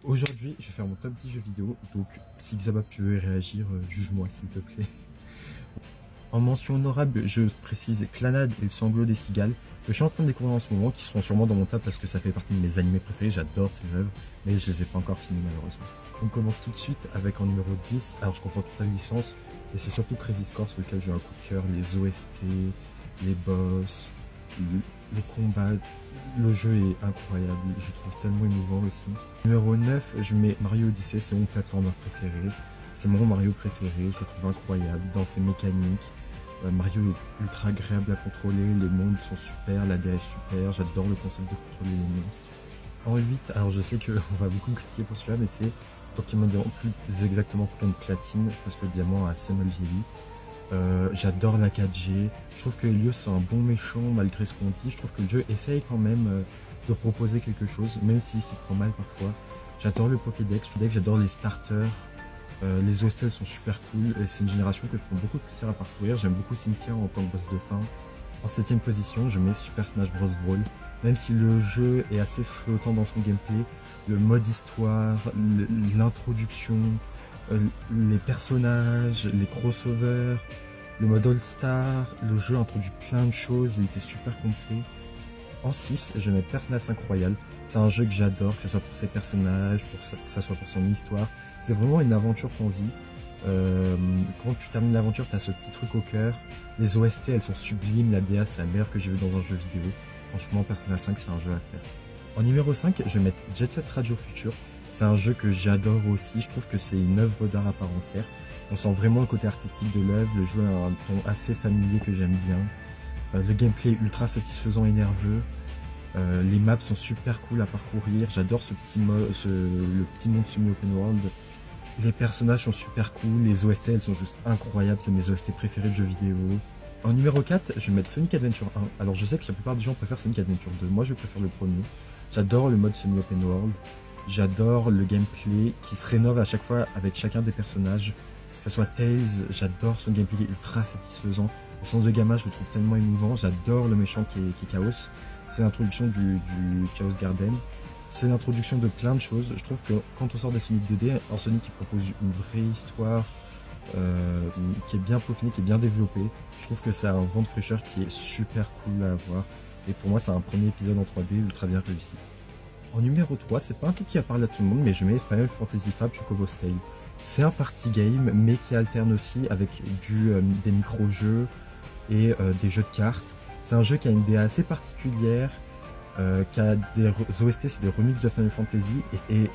Aujourd'hui, je vais faire mon top 10 jeux vidéo, donc si Xabab tu veux réagir, juge-moi s'il te plaît. En mention honorable, je précise Clannad et le sanglot des cigales, que je suis en train de découvrir en ce moment, qui seront sûrement dans mon top parce que ça fait partie de mes animés préférés, j'adore ces œuvres, mais je les ai pas encore finis malheureusement. On commence tout de suite avec en numéro 10, alors je comprends toute la licence, et c'est surtout Crazy Score sur lequel j'ai un coup de cœur, les OST, les boss, les combats, le jeu est incroyable, je trouve tellement émouvant aussi. Numéro 9, je mets Mario Odyssey, c'est mon platformer préféré. C'est mon Mario préféré, je le trouve incroyable dans ses mécaniques. Mario est ultra agréable à contrôler, les mondes sont super, la DA est super, j'adore le concept de contrôler les monstres. En 8, alors je sais qu'on va beaucoup me critiquer pour celui-là, mais c'est Pokémon Diamant, plus exactement Pokémon Platine, parce que le diamant a assez mal vieilli. J'adore la 4G, je trouve que Helios c'est un bon méchant malgré ce qu'on dit, je trouve que le jeu essaye quand même de proposer quelque chose, même s'il s'y prend mal parfois. J'adore le Pokédex, j'adore les starters, les OST sont super cool, et c'est une génération que je prends beaucoup de plaisir à parcourir, j'aime beaucoup Cynthia en tant que boss de fin. En 7ème position, je mets Super Smash Bros Brawl, même si le jeu est assez flottant dans son gameplay, le mode histoire, l'introduction, les personnages, les crossovers, le mode All-Star, le jeu introduit plein de choses, il était super complet. En 6, je vais mettre Persona 5 Royal. C'est un jeu que j'adore, que ce soit pour ses personnages, que ce soit pour son histoire. C'est vraiment une aventure qu'on vit. Quand tu termines l'aventure, tu as ce petit truc au cœur. Les OST, elles sont sublimes. La DA, c'est la meilleure que j'ai vue dans un jeu vidéo. Franchement, Persona 5, c'est un jeu à faire. En numéro 5, je vais mettre Jet Set Radio Future. C'est un jeu que j'adore aussi. Je trouve que c'est une œuvre d'art à part entière. On sent vraiment le côté artistique de l'œuvre. Le jeu a un ton assez familier que j'aime bien. Le gameplay est ultra satisfaisant et nerveux. Les maps sont super cool à parcourir. J'adore le petit monde semi-open world. Les personnages sont super cool. Les OST, elles sont juste incroyables. C'est mes OST préférés de jeux vidéo. En numéro 4, je vais mettre Sonic Adventure 1. Alors je sais que la plupart des gens préfèrent Sonic Adventure 2. Moi, je préfère le premier. J'adore le mode semi-open world. J'adore le gameplay qui se rénove à chaque fois avec chacun des personnages. Que ce soit Tails, j'adore son gameplay ultra satisfaisant. Le sens de gamin, je le trouve tellement émouvant. J'adore le méchant qui est Chaos. C'est l'introduction du Chaos Garden. C'est l'introduction de plein de choses. Je trouve que quand on sort des Sonic 2D, un Sonic qui propose une vraie histoire, qui est bien peaufinée, qui est bien développée, je trouve que c'est un vent de fraîcheur qui est super cool à avoir. Et pour moi, c'est un premier épisode en 3D ultra bien réussi. En numéro 3, c'est pas un titre qui a parlé à tout le monde, mais je mets Final Fantasy Fab Chocobo's Tale. C'est un party game, mais qui alterne aussi avec des micro-jeux et des jeux de cartes. C'est un jeu qui a une DA assez particulière, qui a des OST, c'est des remixes de Final Fantasy, et